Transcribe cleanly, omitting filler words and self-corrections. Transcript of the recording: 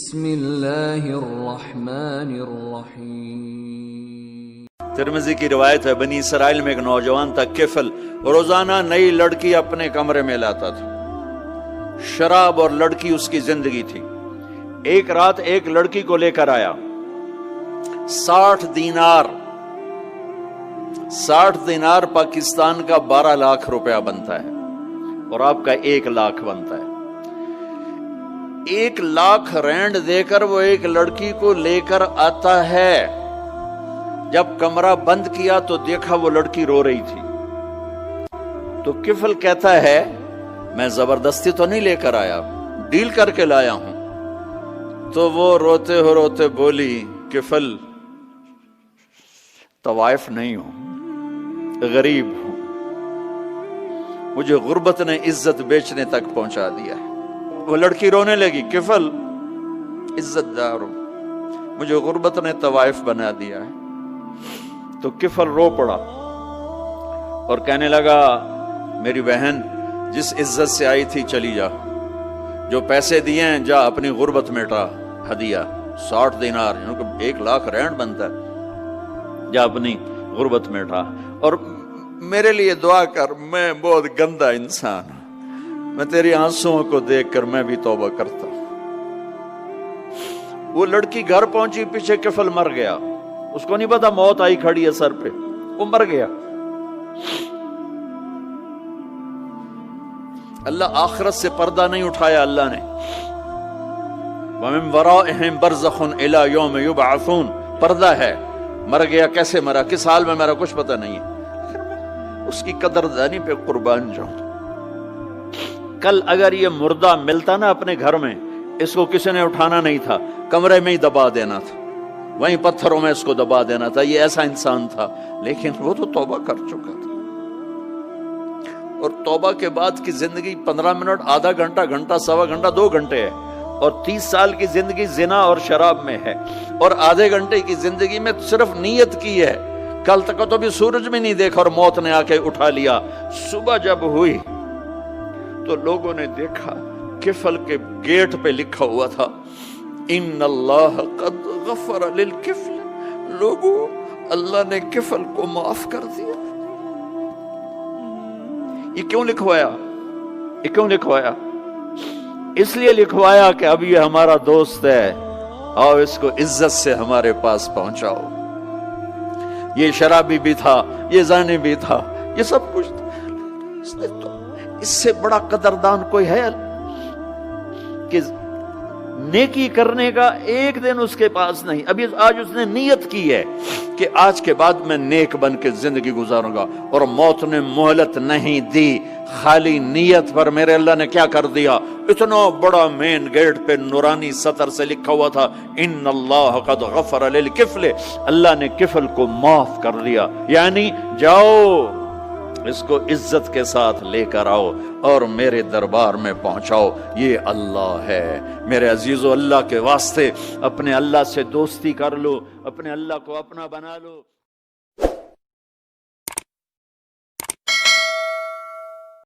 بسم اللہ الرحمن الرحیم۔ ترمذی کی روایت ہے، بنی اسرائیل میں ایک نوجوان تھا کفل، روزانہ نئی لڑکی اپنے کمرے میں لاتا تھا۔ شراب اور لڑکی اس کی زندگی تھی۔ ایک رات ایک لڑکی کو لے کر آیا، 60 دینار پاکستان کا 12 لاکھ روپیہ بنتا ہے، اور آپ کا 1 لاکھ بنتا ہے۔ 1 لاکھ رینڈ دے کر وہ ایک لڑکی کو لے کر آتا ہے۔ جب کمرہ بند کیا تو دیکھا وہ لڑکی رو رہی تھی۔ تو کفل کہتا ہے، میں زبردستی تو نہیں لے کر آیا، ڈیل کر کے لایا ہوں۔ تو وہ روتے بولی، کفل طوائف نہیں ہوں، غریب ہوں، مجھے غربت نے عزت بیچنے تک پہنچا دیا ہے۔ وہ لڑکی رونے لگی، کفل عزت دار ہوں، مجھے غربت نے طوائف بنا دیا ہے۔ تو کفل رو پڑا اور کہنے لگا، میری بہن جس عزت سے آئی تھی چلی جا، جو پیسے دیے ہیں جا اپنی غربت میٹا، ہدیہ 60 دینار، 1 لاکھ رینڈ بنتا ہے، جا اپنی غربت میٹا، اور میرے لیے دعا کر، میں بہت گندا انسان ہوں، میں تیری آنسوؤں کو دیکھ کر میں بھی توبہ کرتا ہوں۔ وہ لڑکی گھر پہنچی، پیچھے کفل مر گیا، اس کو نہیں پتا موت آئی کھڑی ہے سر پہ، وہ مر گیا۔ اللہ آخرت سے پردہ نہیں اٹھایا اللہ نے۔ وَمِن وَرَائِهِمْ بَرْزَخٌ إِلَى يَوْمِ يُبْعَثُونَ، پردہ ہے، مر گیا، کیسے مرا، کس حال میں مرا، کچھ پتہ نہیں ہے، اس کی قدردانی پہ قربان جاؤں۔ کل اگر یہ مردہ ملتا نا اپنے گھر میں، اس کو کسی نے اٹھانا نہیں تھا، کمرے میں ہی دبا دینا تھا، وہیں پتھروں میں اس کو دبا دینا تھا، یہ ایسا انسان تھا۔ لیکن وہ تو توبہ کر چکا تھا، اور توبہ کے بعد کی زندگی 15 منٹ، آدھا گھنٹہ، گھنٹہ، سوا گھنٹہ، 2 گھنٹے ہے، اور 30 سال کی زندگی زنا اور شراب میں ہے، اور آدھے گھنٹے کی زندگی میں صرف نیت کی ہے۔ کل تک تو بھی سورج میں نہیں دیکھا اور موت نے آ کے اٹھا لیا۔ صبح جب ہوئی تو لوگوں نے دیکھا کفل کے گیٹ پہ لکھا ہوا تھا، ان اللہ قد غفر للکفل، لوگوں اللہ نے کفل کو معاف کر دیا۔ یہ کیوں لکھوایا؟ اس لیے لکھوایا کہ اب یہ ہمارا دوست ہے، آؤ اس کو عزت سے ہمارے پاس پہنچاؤ۔ یہ شرابی بھی تھا، یہ زانی بھی تھا، یہ سب کچھ تھا، اس سے بڑا قدردان کوئی ہے کہ نیکی کرنے کا ایک دن اس کے پاس نہیں۔ ابھی آج اس نے نیت کی ہے کہ آج کے بعد میں نیک بن کے زندگی گزاروں گا، اور موت نے مہلت نہیں دی۔ خالی نیت پر میرے اللہ نے کیا کر دیا، اتنا بڑا مین گیٹ پہ نورانی سطر سے لکھا ہوا تھا، ان اللہ قد غفر للکفل، اللہ نے کفل کو معاف کر دیا۔ یعنی جاؤ اس کو عزت کے ساتھ لے کر آؤ اور میرے دربار میں پہنچاؤ، یہ اللہ ہے۔ میرے عزیزو، اللہ کے واسطے اپنے اللہ سے دوستی کر لو، اپنے اللہ کو اپنا بنا لو۔